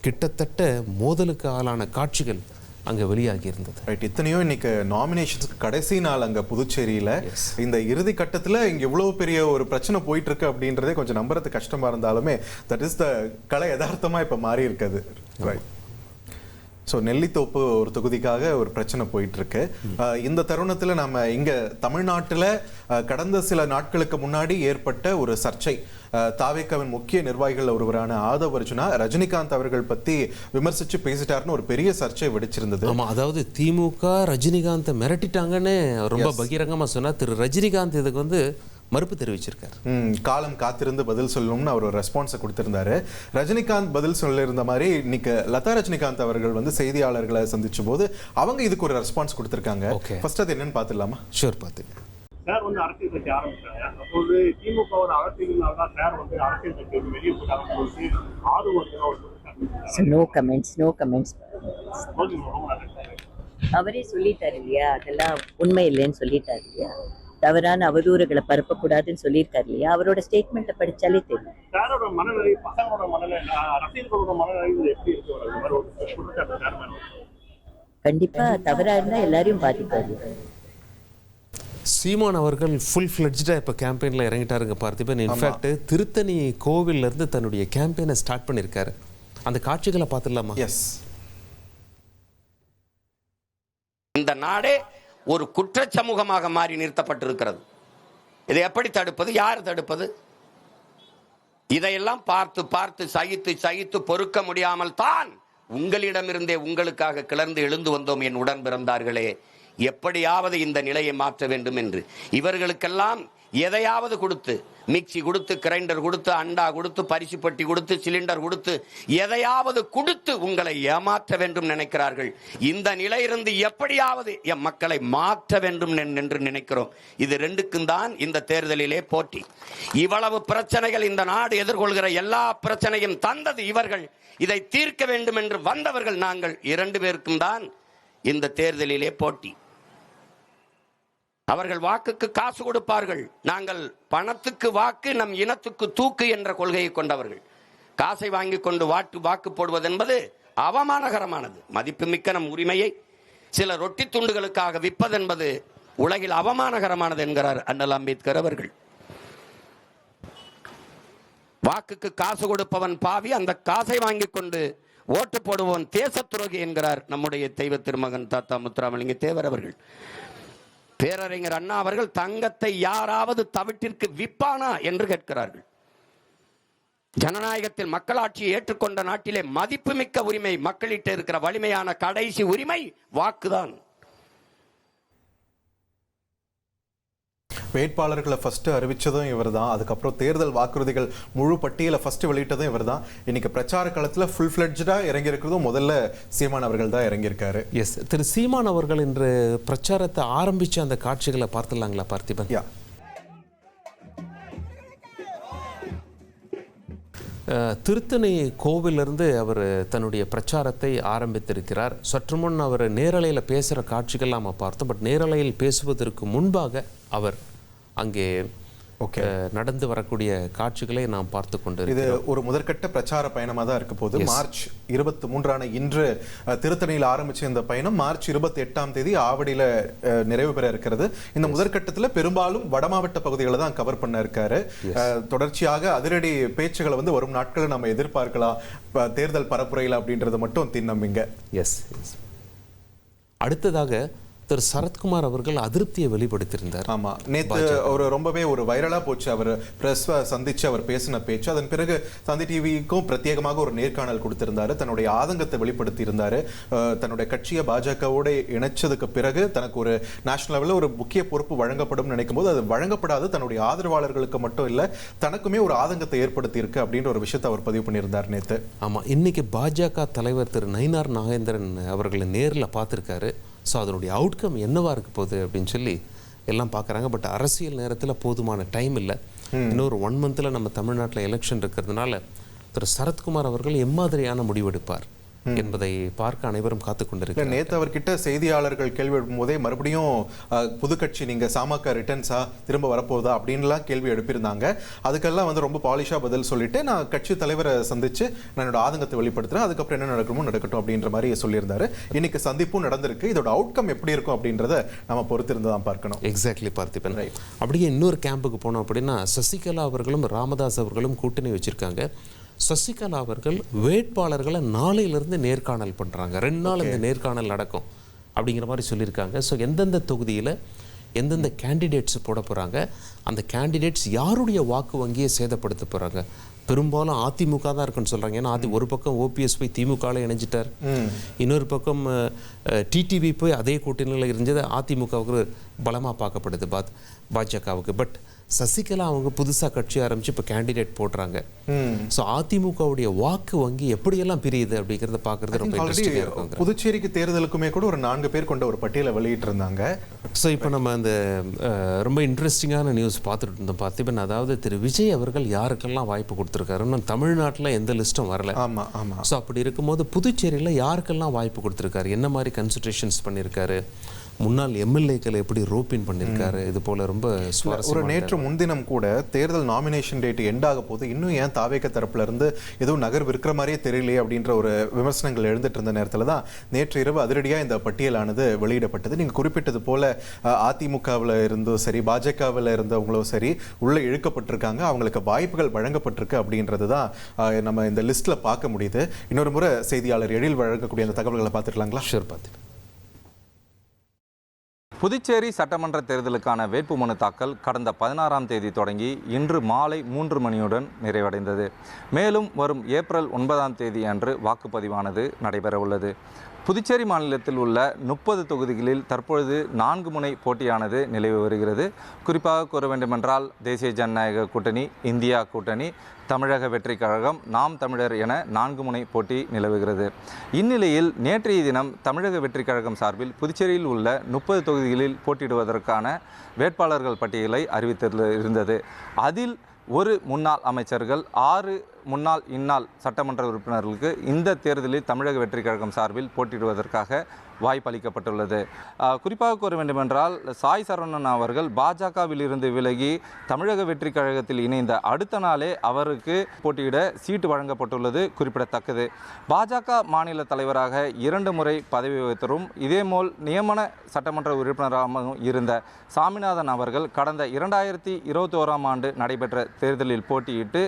கிட்டத்தட்ட மோதலுக்கு ஆளான காட்சிகள் அங்கே வெளியாகி இருந்தது. ரைட். இத்தனையோ இன்னைக்கு நாமினேஷன்ஸ்க்கு கடைசி நாள் அங்கே புதுச்சேரியில் இந்த இறுதி கட்டத்தில் இங்கே இவ்வளோ பெரிய ஒரு பிரச்சனை போயிட்டு இருக்கு அப்படின்றதே கொஞ்சம் நம்புறது கஷ்டமா இருந்தாலுமே தட் இஸ் த கலை யதார்த்தமாக இப்போ மாறி இருக்குது. ரைட். ஸோ நெல்லித்தோப்பு ஒரு தொகுதிக்காக ஒரு பிரச்சனை போயிட்டு இருக்கு. இந்த தருணத்தில் நம்ம இங்கே தமிழ்நாட்டில் கடந்த சில நாட்களுக்கு முன்னாடி ஏற்பட்ட ஒரு சர்ச்சை, தாவேக்காவின் முக்கிய நிர்வாகிகள் ஒருவரான ஆதவ் அர்ஜுனா ரஜினிகாந்த் அவர்கள் பற்றி விமர்சித்து பேசிட்டாருன்னு ஒரு பெரிய சர்ச்சை வெடிச்சிருந்தது. ஆமாம், அதாவது திமுக ரஜினிகாந்தை மிரட்டிட்டாங்கன்னு ரொம்ப பகிரங்கமாக சொன்னால், திரு ரஜினிகாந்த் இதுக்கு வந்து மறுப்பு தெரிவிச்சிருக்காரு. காலம் காத்திருந்து பதில் சொல்லணும்னு அவர் ஒரு ரெஸ்பான்ஸை கொடுத்திருந்தாரு. ரஜினிகாந்த் பதில் சொல்லியிருந்த மாதிரி இன்னைக்கு லதா ரஜினிகாந்த் அவர்கள் வந்து செய்தியாளர்களை சந்திச்ச போது அவங்க இதுக்கு ஒரு ரெஸ்பான்ஸ் கொடுத்திருக்காங்க. ஃபர்ஸ்ட் அது என்னன்னு பார்த்துடலாமா? ஷூர், பார்த்துக்கலாம். சார் வந்து அரசியல் கட்சி ஆரம்பிச்சாங்க. அப்போது திமுக ஒரு அரசியல்னால தான் சார் வந்து அரசியல் கட்சி வெளியே போட்டாங்கன்னு சொல்லிட்டு ஆர்வம். No comments. அவரே சொல்லிட்டாரு இல்லையா, அதெல்லாம் உண்மை இல்லைன்னு சொல்லிட்டாரு இல்லையா, தவறான அவதூறுகளை பரப்பக்கூடாதுன்னு சொல்லியிருக்காரு இல்லையா, அவரோட ஸ்டேட்மெண்ட்டை படிச்சாலே தெரியும். சாரோட மனநிலை, பசங்களோட மனநிலை, ரசிகர்களோட மனநிலை எப்படி இருக்கு? கண்டிப்பா தவறா இருந்தா எல்லாரையும் பாதிப்பாரு. சீமான் அவர்கள் ஃபுல் ஃப்ளெட்ஜாக இப்போ கேம்பெயினில் இறங்கிட்டாருங்க பார்த்திபன். இன்ஃபேக்ட் திருத்தணி கோவிலேருந்து தன்னுடைய கேம்பெயினை ஸ்டார்ட் பண்ணியிருக்காரு. அந்த காட்சிகளை பார்த்துடலாமா? எஸ். இந்த நாடே ஒரு குற்ற சமூகமாக மாறி நிறுத்தப்பட்டிருக்கிறது. இதை எப்படி தடுப்பது? யார் தடுப்பது? இதையெல்லாம் பார்த்து பார்த்து சகித்து சகித்து பொறுக்க முடியாமல் தான் உங்களிடமிருந்தே உங்களுக்காக கிளர்ந்து எழுந்து வந்தோம் என் உடன் பிறந்தார்களே. எப்படியாவது இந்த நிலையை மாற்ற வேண்டும் என்று இவர்களுக்கெல்லாம் எதையாவது கொடுத்து, மிக்சி கொடுத்து, கிரைண்டர் கொடுத்து, அண்டா கொடுத்து, பரிசு பெட்டி கொடுத்து, சிலிண்டர் கொடுத்து, எதையாவது கொடுத்து உங்களை ஏமாற்ற வேண்டும் நினைக்கிறார்கள். இந்த நிலையிலிருந்து எப்படியாவது எம் மக்களை மாற்ற வேண்டும் என்று நினைக்கிறோம். இது ரெண்டுக்கும் தான் இந்த தேர்தலிலே போட்டி. இவ்வளவு பிரச்சனைகள் இந்த நாடு எதிர்கொள்கிற எல்லா பிரச்சனையும் தந்தது இவர்கள். இதை தீர்க்க வேண்டும் என்று வந்தவர்கள் நாங்கள். 2 பேருக்கும் தான் இந்த தேர்தலிலே போட்டி. அவர்கள் வாக்குக்கு காசு கொடுப்பார்கள். நாங்கள் பணத்துக்கு வாக்கு, நம் இனத்துக்கு தூக்கு என்ற கொள்கையை கொண்டவர்கள். காசை வாங்கி கொண்டு வாக்கு போடுவது என்பது அவமானகரமானது. மதிப்புமிக்க நம் உரிமையை சில ரொட்டி துண்டுகளுக்காக விற்பது என்பது உலகில் அவமானகரமானது என்கிறார் அண்ணல் அம்பேத்கர் அவர்கள். வாக்குக்கு காசு கொடுப்பவன் பாவி, அந்த காசை வாங்கி கொண்டு ஓட்டு போடுபவன் தேச துரோகி என்கிறார் நம்முடைய தெய்வ திருமகன் தாத்தா முத்துராமலிங்க தேவர் அவர்கள். பேரறிஞர் அண்ணா அவர்கள் தங்கத்தை யாராவது தவிட்டிற்கு விற்பானா என்று கேட்கிறார்கள். ஜனநாயகத்தில் மக்களாட்சியை ஏற்றுக்கொண்ட நாட்டிலே மதிப்புமிக்க உரிமை, மக்களிட்ட இருக்கிற வலிமையான கடைசி உரிமை வாக்குதான். வேட்பாளர்களை ஃபர்ஸ்ட் அறிவிச்சதும் இவர் தான். அதுக்கப்புறம் தேர்தல் வாக்குறுதிகள் முழு பட்டியலை ஃபர்ஸ்ட் வெளியிட்டதும் இவர் தான். இன்னைக்கு பிரச்சார காலத்தில் ஃபுல் ஃபிளட்ஜா இறங்கி இருக்கிறதும் முதல்ல சீமான் அவர்கள் தான் இறங்கியிருக்காரு. எஸ், திரு சீமான் அவர்கள் இன்று பிரச்சாரத்தை ஆரம்பிச்ச அந்த காட்சிகளை பார்த்துடலாங்களா பார்த்திபன்? திருத்தணி கோவிலிருந்து அவர் தன்னுடைய பிரச்சாரத்தை ஆரம்பித்திருக்கிறார். சற்று முன் அவர் நேரலையில் பேசுகிற காட்சிகள் நாம் பார்த்தோம். பட் நேரலையில் பேசுவதற்கு முன்பாக அவர் அங்கே நடந்து வரக்கூடிய காட்சிகளை நாம் பார்த்து கொண்டு இது ஒரு முதற்கட்ட பிரச்சார பயணமாக தான் இருக்க போது. மார்ச் 23 இன்று திருத்தணியில் ஆரம்பிச்ச இந்த பயணம் மார்ச் 28ஆம் தேதி ஆவடியில நிறைவு பெற இருக்கிறது. இந்த முதற்கட்டத்தில் பெரும்பாலும் வடமாவட்ட பகுதிகளை தான் கவர் பண்ண இருக்காரு. தொடர்ச்சியாக அதிரடி பேச்சுகளை வந்து வரும் நாட்களில் நம்ம எதிர்பார்க்கலாம். தேர்தல் பரப்புரையில் அப்படின்றது மட்டும் திண்ணம்பிங்க. எஸ். அடுத்ததாக திரு சரத்குமார் அவர்கள் அதிருப்தியை வெளிப்படுத்தியிருந்தார். ஆமா, நேற்று அவர் ரொம்பவே ஒரு வைரலா போச்சு. அவர் பிரஸ் சந்திச்சு அவர் பேசின பேச்சு. அதன் பிறகு தந்தி டிவிக்கும் பிரத்யேகமாக ஒரு நேர்காணல் கொடுத்திருந்தாரு. தன்னுடைய ஆதங்கத்தை வெளிப்படுத்தி இருந்தாரு. தன்னுடைய கட்சியை பாஜகவோட இணைச்சதுக்கு பிறகு தனக்கு ஒரு நேஷனல் லெவலில் ஒரு முக்கிய பொறுப்பு வழங்கப்படும் நினைக்கும் போது அது வழங்கப்படாது, தன்னுடைய ஆதரவாளர்களுக்கு மட்டும் இல்ல தனக்குமே ஒரு ஆதங்கத்தை ஏற்படுத்தி இருக்கு அப்படின்ற ஒரு விஷயத்தை அவர் பதிவு பண்ணியிருந்தார் நேற்று. ஆமா, இன்னைக்கு பாஜக தலைவர் திரு நயினார் நாகேந்திரன் அவர்களை நேரில் பார்த்திருக்காரு. ஸோ அதனுடைய அவுட்கம் என்னவா இருக்க போகுது அப்படின்னு சொல்லி எல்லாம் பார்க்குறாங்க. பட் அரசியல் நேரத்தில் போதுமான டைம் இல்லை. இன்னொரு 1 மந்தில் நம்ம தமிழ்நாட்டில் எலெக்ஷன் இருக்கிறதுனால திரு சரத்குமார் அவர்கள் எம்மாதிரியான முடிவெடுப்பார் என்பதை பார்க்க அனைவரும் காத்து கொண்டிருக்கிறார். நேற்று அவர்கிட்ட செய்தியாளர்கள் கேள்வி எழுப்பும் போதே மறுபடியும் புது கட்சி நீங்க சாமக ரிட்டர்ன்ஸா திரும்ப வரப்போகுதா அப்படின்லாம் கேள்வி எழுப்பியிருந்தாங்க. அதுக்கெல்லாம் வந்து ரொம்ப பாலிஷா பதில் சொல்லிட்டு நான் கட்சி தலைவரை சந்திச்சு என்னோட ஆதங்கத்தை வெளிப்படுத்துறேன், அதுக்கப்புறம் என்ன நடக்கணுமோ நடக்கட்டும் அப்படின்ற மாதிரி சொல்லியிருந்தாரு. இன்னைக்கு சந்திப்பும் நடந்திருக்கு. இதோட அவுட்கம் எப்படி இருக்கும் அப்படின்றத நம்ம பொறுத்திருந்து தான் பார்க்கணும். எக்ஸாக்ட்லி பார்த்திபன். அப்படியே இன்னொரு கேம்புக்கு போனோம் அப்படின்னா சசிகலா அவர்களும் ராமதாஸ் அவர்களும் கூட்டணி வச்சிருக்காங்க. சசிகலா அவர்கள் வேட்பாளர்களை நாளையிலிருந்து நேர்காணல் பண்ணுறாங்க. 2 நாள் இந்த நேர்காணல் நடக்கும் அப்படிங்கிற மாதிரி சொல்லியிருக்காங்க. ஸோ எந்தெந்த தொகுதியில் எந்தெந்த கேண்டிடேட்ஸ் போட போகிறாங்க, அந்த கேண்டிடேட்ஸ் யாருடைய வாக்கு வங்கியை சேதப்படுத்த போகிறாங்க. பெரும்பாலும் அதிமுக தான் இருக்குன்னு சொல்கிறாங்க. ஏன்னா ஒரு பக்கம் ஓபிஎஸ் போய் திமுகவில் இணைஞ்சிட்டார், இன்னொரு பக்கம் டிடிவி போய் அதே கூட்டணியில் இருந்தது அதிமுகவுக்கு பலமாக பார்க்கப்படுது பாஜகவுக்கு. பட் சசிகலா அவங்க புதுசாக கட்சி ஆரம்பித்து இப்போ கேண்டிடேட் போடுறாங்க. ஸோ அதிமுகவுடைய வாக்கு வங்கி எப்படியெல்லாம் பிரியுது அப்படிங்கிறத பார்க்குறது ரொம்ப இன்ட்ரெஸ்டிங்காக இருக்கும். புதுச்சேரிக்கு தேர்தலுக்குமே கூட ஒரு 4 பேர் கொண்ட ஒரு பட்டியலை வெளியிட்டிருந்தாங்க. ஸோ இப்போ நம்ம அந்த ரொம்ப இன்ட்ரெஸ்டிங்கான நியூஸ் பார்த்துட்டு இருந்தோம் பார்த்திபன். அதாவது திரு விஜய் அவர்கள் யாருக்கெல்லாம் வாய்ப்பு கொடுத்துருக்காரு, இன்னும் தமிழ்நாட்டில் எந்த லிஸ்ட்டும் வரல. ஆமாம் ஆமாம். ஸோ அப்படி இருக்கும்போது புதுச்சேரியில் யாருக்கெல்லாம் வாய்ப்பு கொடுத்துருக்காரு, என்ன மாதிரி கன்சிடரேஷன்ஸ் பண்ணியிருக்காரு, முன்னாள் எம்எல்ஏக்களை எப்படி ரோப்பின் பண்ணியிருக்காரு. இது போல ரொம்ப ஒரு சுவாரஸ்யம். நேற்று முன்தினம் கூட தேர்தல் நாமினேஷன் டேட் எண்ட் ஆக போது இன்னும் ஏன் தாவேக தரப்புல இருந்து எதுவும் நகர் இருக்கிற மாதிரியே தெரியலையே அப்படின்ற ஒரு விமர்சனங்கள் எழுந்துட்டு இருந்த நேரத்தில் தான் நேற்று இரவு அதிரடியாக இந்த பட்டியலானது வெளியிடப்பட்டது. நீங்கள் குறிப்பிட்டது போல அதிமுகவில் இருந்தும் சரி, பாஜகவில் இருந்தவங்களும் சரி உள்ளே இழுக்கப்பட்டிருக்காங்க, அவங்களுக்கு வாய்ப்புகள் வழங்கப்பட்டிருக்கு அப்படின்றது தான் நம்ம இந்த லிஸ்ட்ல பார்க்க முடியுது. இன்னொரு முறை செய்தியாளர் எழில் வழங்கக்கூடிய அந்த தகவல்களை பார்த்துக்கலாங்களா? ஷூர், பார்த்து. புதுச்சேரி சட்டமன்ற தேர்தலுக்கான வேட்புமனு தாக்கல் கடந்த 16ஆம் தேதி தொடங்கி இன்று மாலை 3 மணியுடன் நிறைவடைந்தது. மேலும் வரும் ஏப்ரல் 9ஆம் தேதி அன்று வாக்குப்பதிவானது நடைபெறவுள்ளது. புதுச்சேரி மாநிலத்தில் உள்ள 30 தொகுதிகளில் தற்பொழுது 4 முனை போட்டியானது நிலவி வருகிறது. குறிப்பாக கூற வேண்டுமென்றால் தேசிய ஜனநாயக கூட்டணி, இந்தியா கூட்டணி, தமிழக வெற்றி கழகம், நாம் தமிழர் என 4 முனை போட்டி நிலவுகிறது. இந்நிலையில் நேற்றைய தினம் தமிழக வெற்றி கழகம் சார்பில் புதுச்சேரியில் உள்ள 30 தொகுதிகளில் போட்டியிடுவதற்கான வேட்பாளர்கள் பட்டியலை அறிவித்திருந்தது. அதில் ஒரு முன்னாள் அமைச்சர்கள், 6 முன்னாள் இன்னாள் சட்டமன்ற உறுப்பினர்களுக்கு இந்த தேர்தலில் தமிழக வெற்றி கழகம் சார்பில் போட்டியிடுவதற்காக வாய்ப்பளிக்கப்பட்டுள்ளது. குறிப்பாக கூற வேண்டுமென்றால் சாய் சரவணன் அவர்கள் பாஜகவில் இருந்து விலகி தமிழக வெற்றி கழகத்தில் இணைந்த அடுத்த நாளே அவருக்கு போட்டியிட சீட்டு வழங்கப்பட்டுள்ளது குறிப்பிடத்தக்கது. பாஜக மாநில தலைவராக 2 முறை பதவி வகித்தரும் இதேபோல் நியமன சட்டமன்ற உறுப்பினராகவும் இருந்த சாமிநாதன் அவர்கள் கடந்த 2021ஆம் ஆண்டு நடைபெற்ற தேர்தலில் போட்டியிட்டு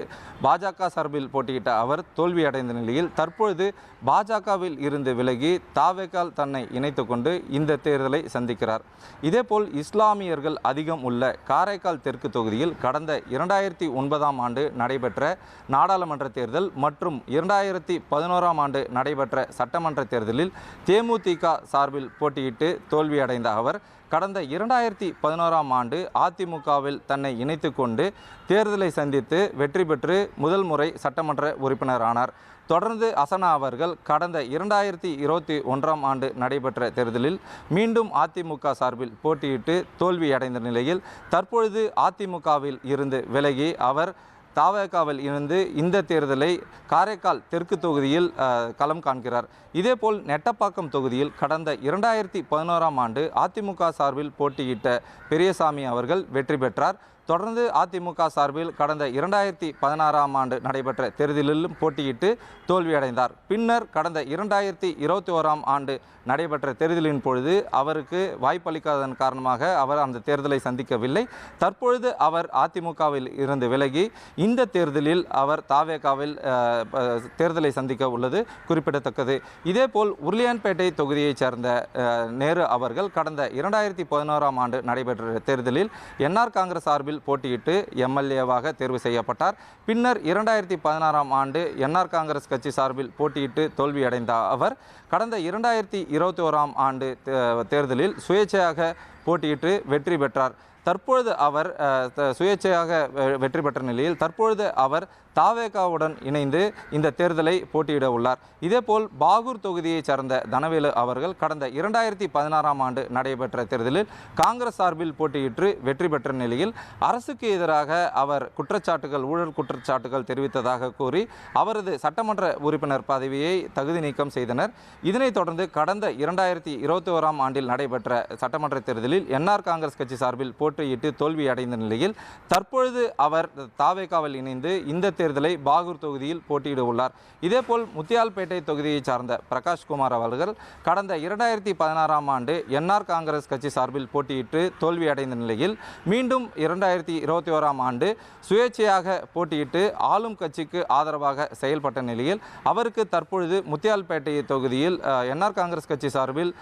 பாஜக சார்பில் போட்டியிட்ட அவர் தோல்வியடைந்த நிலையில் தற்பொழுது பாஜகவில் இருந்து விலகி தாவேகால் தன்னை இணைத்து கொண்டு இந்த தேர்தலை சந்திக்கிறார். இதேபோல் இஸ்லாமியர்கள் அதிகம் உள்ள காரைக்கால் தெற்கு தொகுதியில் கடந்த 2009ஆம் ஆண்டு நடைபெற்ற நாடாளுமன்ற தேர்தல் மற்றும் 2011ஆம் ஆண்டு நடைபெற்ற சட்டமன்ற தேர்தலில் தேமுதிக சார்பில் போட்டியிட்டு தோல்வியடைந்த அவர் கடந்த 2011ஆம் ஆண்டு அதிமுகவில் தன்னை இணைத்து கொண்டு தேர்தலை சந்தித்து வெற்றி பெற்று முதல் முறை சட்டமன்ற உறுப்பினரானார். தொடர்ந்து அசனா அவர்கள் கடந்த 2021ஆம் ஆண்டு நடைபெற்ற தேர்தலில் மீண்டும் அதிமுக சார்பில் போட்டியிட்டு தோல்வியடைந்த நிலையில் தற்பொழுது அதிமுகவில் இருந்து விலகி அவர் தாவேகாவில் இருந்து இந்த தேர்தலை காரைக்கால் தெற்கு தொகுதியில் களம் காண்கிறார். இதேபோல் நெட்டப்பாக்கம் தொகுதியில் கடந்த 2011ஆம் ஆண்டு அதிமுக சார்பில் போட்டியிட்ட பெரியசாமி அவர்கள் வெற்றி பெற்றார். தொடர்ந்து அதிமுக சார்பில் கடந்த 2016ஆம் ஆண்டு நடைபெற்ற தேர்தலிலும் போட்டியிட்டு தோல்வியடைந்தார். பின்னர் கடந்த 2021ஆம் ஆண்டு நடைபெற்ற தேர்தலின் பொழுது அவருக்கு வாய்ப்பளிக்காததன் காரணமாக அவர் அந்த தேர்தலை சந்திக்கவில்லை. தற்பொழுது அவர் அதிமுகவில் இருந்து விலகி இந்த தேர்தலில் அவர் தாவேகாவில் தேர்தலை சந்திக்க உள்ளது குறிப்பிடத்தக்கது. இதேபோல் உருளியான்பேட்டை தொகுதியைச் சேர்ந்த நேரு அவர்கள் கடந்த 2011ஆம் ஆண்டு நடைபெற்ற தேர்தலில் என்ஆர் காங்கிரஸ் சார்பில் போட்டியிட்டு எம்எல்ஏவாக தேர்வு செய்யப்பட்டார். பின்னர் 2016ஆம் ஆண்டு என்ஆர் காங்கிரஸ் கட்சி சார்பில் போட்டியிட்டு தோல்வியடைந்த அவர் கடந்த 2021ஆம் ஆண்டு தேர்தலில் சுயேட்சையாக போட்டியிட்டு வெற்றி பெற்றார். தற்பொழுது அவர் சுயேட்சையாக வெற்றி பெற்ற நிலையில் தற்பொழுது அவர் தாவேகாவுடன் இணைந்து இந்த தேர்தலை போட்டியிட உள்ளார். இதேபோல் பாகூர் தொகுதியைச் சேர்ந்த தனவேலு அவர்கள் கடந்த 2016ஆம் ஆண்டு நடைபெற்ற தேர்தலில் காங்கிரஸ் சார்பில் போட்டியிட்டு வெற்றி பெற்ற நிலையில் அரசுக்கு எதிராக அவர் ஊழல் குற்றச்சாட்டுகள் தெரிவித்ததாக கூறி அவரது சட்டமன்ற உறுப்பினர் பதவியை தகுதி நீக்கம் செய்தனர். இதனைத் தொடர்ந்து கடந்த 2021ஆம் ஆண்டில் நடைபெற்ற சட்டமன்ற தேர்தலில் என்ஆர் காங்கிரஸ் கட்சி சார்பில் போட்டியிட்டு தோல்வியடைந்த நிலையில் தற்பொழுது அவர் தாவேகாவில் இணைந்து இந்த தேர்தலை பாகூர் தொகுதியில் போட்டியிட உள்ளார். இதேபோல் முத்தியால்பேட்டை தொகுதியை சார்ந்த பிரகாஷ்குமார் அவர்கள் கடந்த 2016ஆம் ஆண்டு என்ஆர் காங்கிரஸ் கட்சி சார்பில் போட்டியிட்டு தோல்வியடைந்த நிலையில் மீண்டும் 2021ஆம் ஆண்டு சுயேட்சையாக போட்டியிட்டு ஆளும் கட்சிக்கு ஆதரவாக செயல்பட்ட நிலையில் அவருக்கு தற்பொழுது முத்தியால்பேட்டை தொகுதியில் என்ஆர் காங்கிரஸ் கட்சி சார்பில்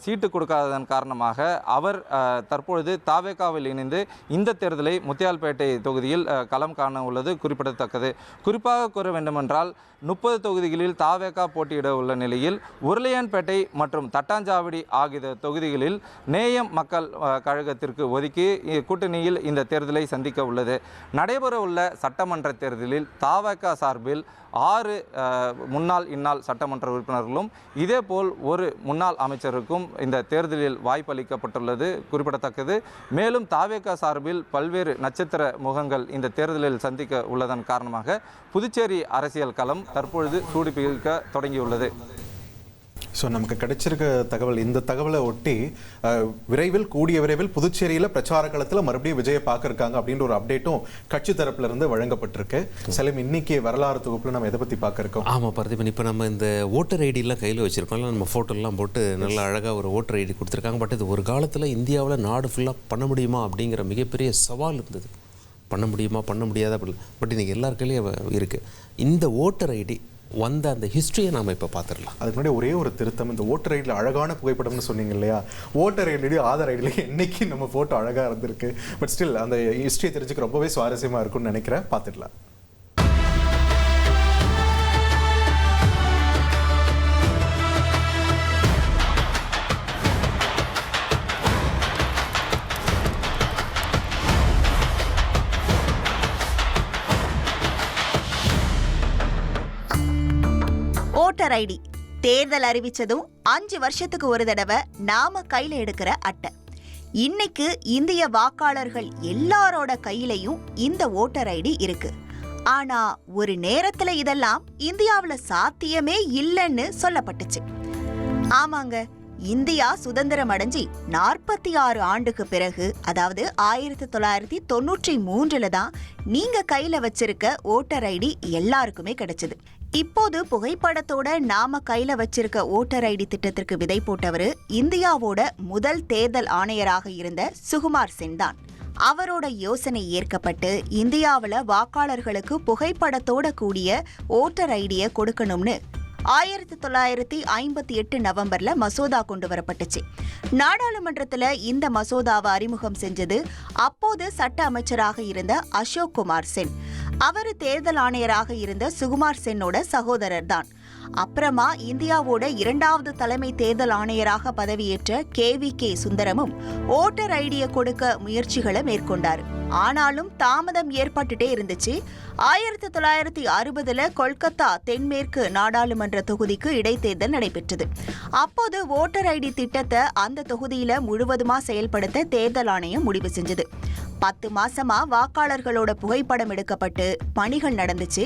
சீட்டு கொடுக்காததன் காரணமாக அவர் தற்பொழுது தாவேகாவில் இணைந்து இந்த தேர்தலை முத்தியால்பேட்டை தொகுதியில் களம் காண உள்ளது குறிப்பிடத்தக்கது. குறிப்பாக கூற வேண்டுமென்றால் 30 தொகுதிகளில் தாவேகா போட்டியிட உள்ள நிலையில் உருளையான்பேட்டை மற்றும் தட்டாஞ்சாவடி ஆகிய தொகுதிகளில் நேயம் மக்கள் கழகத்திற்கு ஒதுக்கி கூட்டணியில் இந்த தேர்தலை சந்திக்க உள்ளது. நடைபெற உள்ள சட்டமன்ற தேர்தலில் தாவேகா சார்பில் 6 முன்னாள் இன்னாள் சட்டமன்ற உறுப்பினர்களும் இதேபோல் ஒரு முன்னாள் அமைச்சருக்கும் இந்த தேர்தலில் வாய்ப்பளிக்கப்பட்டுள்ளது குறிப்பிடத்தக்கது. மேலும் தாவேகா சார்பில் பல்வேறு நட்சத்திர முகங்கள் இந்த தேர்தலில் சந்திக்க உள்ளதன் காரணமாக புதுச்சேரி அரசியல் களம் தற்பொழுது சூடுபிடிக்க தொடங்கியுள்ளது. ஸோ நமக்கு கிடைச்சிருக்க தகவல், இந்த தகவலை ஒட்டி கூடிய விரைவில் புதுச்சேரியில் பிரச்சார களத்தில் மறுபடியும் விஜயை பார்க்க இருக்காங்க அப்படின்ற ஒரு அப்டேட்டும் கட்சி தரப்புல இருந்து வழங்கப்பட்டிருக்கு. சலீம், இன்னைக்கு வரலாறு தொகுப்புல நம்ம எதை பற்றி பார்க்க இருக்கோம்? ஆமாம் பார்த்திபன், இப்போ நம்ம இந்த ஓட்டர் ஐடியெலாம் கையில் வச்சுருக்கோம்ல, நம்ம ஃபோட்டோலாம் போட்டு நல்லா அழகாக ஒரு ஓட்டர் ஐடி கொடுத்துருக்காங்க. பட் இது ஒரு காலத்தில் இந்தியாவில் நாடு ஃபுல்லாக பண்ண முடியுமா அப்படிங்கிற மிகப்பெரிய சவால் இருந்தது. பண்ண முடியுமா பண்ண முடியாத அப்படி. பட் இன்றைக்கி எல்லார் கையிலையும் இருக்குது. இந்த ஓட்டர் ஐடி வந்த அந்த ஹிஸ்ட்ரியை நாம் இப்போ பார்த்துடலாம். அதுக்கு முன்னாடி ஒரே ஒரு திருத்தம், இந்த ஓட்டர் ஐடியில் அழகான புகைப்படம்னு சொன்னீங்க இல்லையா, ஓட்டர் ஐடி ஆதார் ஐடியில் என்னைக்கு நம்ம ஃபோட்டோ அழகாக இருந்திருக்கு. பட் ஸ்டில் அந்த ஹிஸ்ட்ரியை தெரிஞ்சுக்க ரொம்பவே சுவாரஸ்யமாக இருக்கும்னு நினைக்கிறேன். பார்த்துடலாம். ஓட்டர் ஐடி தேர்தல் அறிவிச்சதும் 5 வருஷத்துக்கு ஒரு தடவை நாம கையில எடுக்கிற அட்டை. இன்னைக்கு இந்திய வாக்காளர்கள் எல்லாரோட கையிலையும் இந்த ஓட்டர் ஐடி இருக்கு. ஆனா ஒரு நேரத்துல இதெல்லாம் இந்தியாவுல சாத்தியமே இல்லைன்னு சொல்லப்பட்டுச்சு. ஆமாங்க, இந்தியா சுதந்திரம் அடைஞ்சி 46 ஆண்டுக்கு பிறகு, அதாவது 1993 தான் நீங்க கையில வச்சிருக்க ஓட்டர் ஐடி எல்லாருக்குமே கிடைச்சது. இப்போது புகைப்படத்தோட நாம கையில வச்சிருக்க ஓட்டர் ஐடி திட்டத்திற்கு விதை போட்டவர் இந்தியாவோட முதல் தேர்தல் ஆணையராக இருந்த சுகுமார் சென் தான். அவரோட யோசனை ஏற்கப்பட்டு இந்தியாவில் வாக்காளர்களுக்கு புகைப்படத்தோட கூடிய ஓட்டர் ஐடியை கொடுக்கணும்னு 1958 நவம்பர்ல மசோதா கொண்டு வரப்பட்டுச்சு. நாடாளுமன்றத்துல இந்த மசோதாவை அறிமுகம் செஞ்சது அப்போது சட்ட அமைச்சராக இருந்த அசோக் குமார் சென். அவர் தேர்தல் ஆணையராக இருந்த சுகுமார் சென்னோட சகோதரர் தான். அப்புறமா இந்தியாவோட 2வது தலைமை தேர்தல் ஆணையராக பதவியேற்ற KVK சுந்தரமும் ஓட்டர் ஐடியை கொடுக்க முயற்சிகளை மேற்கொண்டார். ஆனாலும் தாமதம் ஏற்பட்டுட்டே இருந்துச்சு. 1960 கொல்கத்தா தென்மேற்கு நாடாளுமன்ற தொகுதிக்கு இடைத்தேர்தல் நடைபெற்றது. அப்போது ஓட்டர் ஐடி திட்டத்தை அந்த தொகுதியில முழுவதுமா செயல்படுத்த தேர்தல் ஆணையம் முடிவு செஞ்சது. 10 மாசமா வாக்காளர்களோட புகைப்படம் எடுக்கப்பட்டு பணிகள் நடந்துச்சு.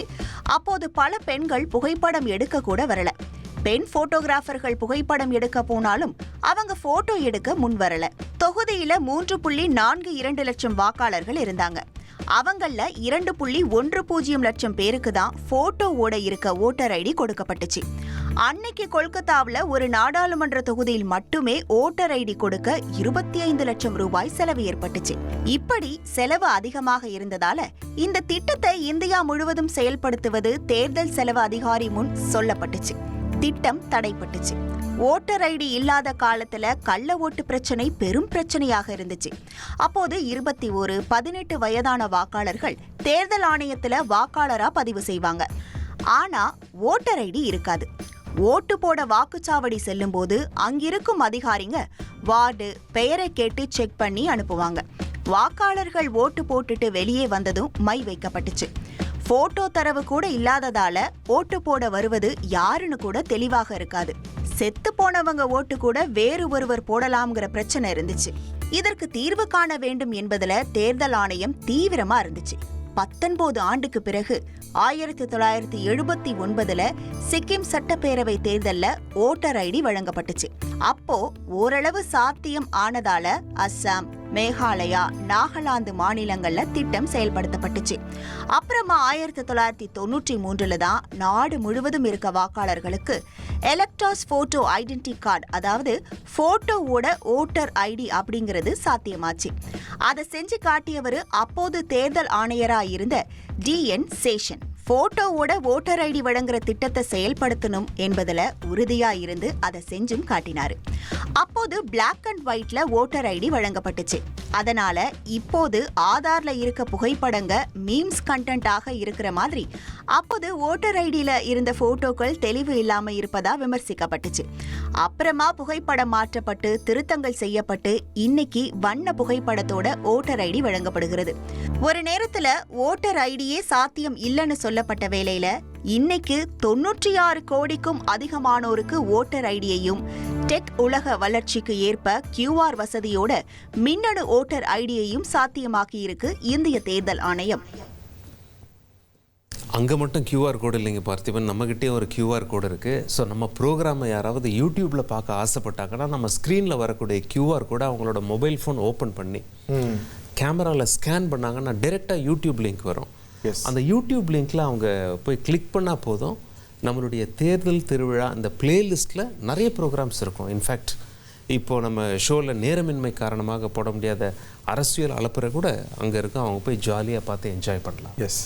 அப்போது பல பெண்கள் புகைப்படம் எடுக்க கூட வரல. பெண் போட்டோகிராஃபர்கள் புகைப்படம் எடுக்க போனாலும் அவங்க போட்டோ எடுக்க முன் வரல. தொகுதியில 3.42 லட்சம் வாக்காளர்கள் இருந்தாங்க. அவங்கள 2.10 லட்சம் பேருக்கு தான் போட்டோவோட இருக்க ஓட்டர் ஐடி கொடுக்கப்பட்டுச்சு. அன்னைக்கு கொல்கத்தாவில் ஒரு நாடாளுமன்ற தொகுதியில் மட்டுமே ஓட்டர் ஐடி கொடுக்க 25 லட்சம் ரூபாய் செலவு ஏற்பட்டுச்சு. இப்படி செலவு அதிகமாக இருந்ததால இந்த திட்டத்தை இந்தியா முழுவதும் செயல்படுத்துவது தேர்தல் செலவு அதிகாரி முன் சொல்லப்பட்டுச்சு. திட்டம் தடைப்பட்டுச்சு. ஓட்டர் ஐடி இல்லாத காலத்துல கள்ள ஓட்டு பிரச்சனை பெரும் பிரச்சனையாக இருந்துச்சு. அப்போது 21, 18 வயதான வாக்காளர்கள் தேர்தல் ஆணையத்துல வாக்காளரா பதிவு செய்வாங்க. ஆனா ஓட்டர் ஐடி இருக்காது. ஓட்டு போட வாக்குச்சாவடி செல்லும் போது அங்கிருக்கும் அதிகாரிங்க வார்டு பெயரை கேட்டு செக் பண்ணி அனுப்புவாங்க. வாக்காளர்கள் ஓட்டு போட்டுட்டு வெளியே வந்ததும் மை வைக்கப்பட்டுச்சு. போட்டோ தரவு கூட இல்லாததால ஓட்டு போட வருவது யாருன்னு கூட தெளிவாக இருக்காது. செத்து போனவங்க ஓட்டு கூட வேறு ஒருவர் போடலாம்ங்கிற பிரச்சனை இருந்துச்சு. இதற்கு தீர்வு காண வேண்டும் என்பதுல தேர்தல் ஆணையம் தீவிரமா இருந்துச்சு. 19 ஆண்டுக்கு பிறகு 1979 சிக்கிம் சட்டப்பேரவை தேர்தல்ல ஓட்டர் ஐடி வழங்கப்பட்டுச்சு. அப்போ ஓரளவு சாத்தியம் ஆனதால அஸ்ஸாம், மேகாலயா, நாகாலாந்து மாநிலங்கள்ல திட்டம் செயல்படுத்தப்பட்டுச்சு. அப்புறமா 1993 தான் நாடு முழுவதும் இருக்க வாக்காளர்களுக்கு எலக்டர்ஸ் போட்டோ ஐடென்டி கார்டு, அதாவது போட்டோவோட ஓட்டர் ஐடி அப்படிங்கிறது சாத்தியமாச்சு. அதை செஞ்சு காட்டியவர் அப்போது தேர்தல் ஆணையரா இருந்த DN சேஷன். போட்டோவோட ஓட்டர் ஐடி வழங்குற திட்டத்தை செயல்படுத்தணும் என்பதுல உறுதியா இருந்து அதை செஞ்சும் காட்டினாரு. அப்போது பிளாக் அண்ட் ஒயிட்ல ஓட்டர் ஐடி வழங்கப்பட்டுச்சு. அதனால இப்போது ஆதார்ல இருக்க புகைப்படங்க மீம்ஸ் கண்டென்ட்டாக இருக்கிற மாதிரி அப்போது ஓட்டர் ஐடியில இருந்த போட்டோக்கள் தெளிவு இல்லாம இருப்பதா விமர்சிக்கப்பட்டுச்சு. அப்புறமா புகைப்படம் மாற்றப்பட்டு திருத்தங்கள் செய்யப்பட்டு இன்னைக்கு வண்ண புகைப்படத்தோட ஓட்டர் ஐடி வழங்கப்படுகிறது. ஒரு நேரத்துல ஓட்டர் ஐடியே சாத்தியம் இல்லைன்னு சொல்லப்பட்ட வேளையில இன்னைக்கு 96 கோடிக்கும் அதிகமானோருக்கு ஓட்டர் ஐடியையும் டெக் உலக வளர்ச்சிக்கு ஏற்ப QR வசதியோட மின்னணு ஓட்டர் ஐடியையும் சாத்தியமாக்கி இருக்கு இந்திய தேர்தல் ஆணையம். அங்கே மட்டும் QR கோடு இல்லைங்க பார்த்திபன், நம்மகிட்டே ஒரு QR கோடு இருக்குது. ஸோ நம்ம ப்ரோக்ராமை யாராவது யூடியூப்பில் பார்க்க ஆசைப்பட்டாங்கன்னா நம்ம ஸ்க்ரீனில் வரக்கூடிய QR கோடை அவங்களோட மொபைல் ஃபோன் ஓப்பன் பண்ணி கேமராவில் ஸ்கேன் பண்ணாங்கன்னா டைரெக்டாக யூடியூப் லிங்க் வரும். அந்த யூடியூப் லிங்க்கில் அவங்க போய் கிளிக் பண்ணால் போதும், நம்மளுடைய தேர்தல் திருவிழா அந்த பிளேலிஸ்ட்டில் நிறைய ப்ரோக்ராம்ஸ் இருக்கும். இன்ஃபேக்ட் இப்போது நம்ம ஷோவில் நேரமின்மை காரணமாக போட முடியாத அரசியல் அலப்பறை கூட அங்கே இருக்கும். அவங்க போய் ஜாலியாக பார்த்து என்ஜாய் பண்ணலாம். எஸ்.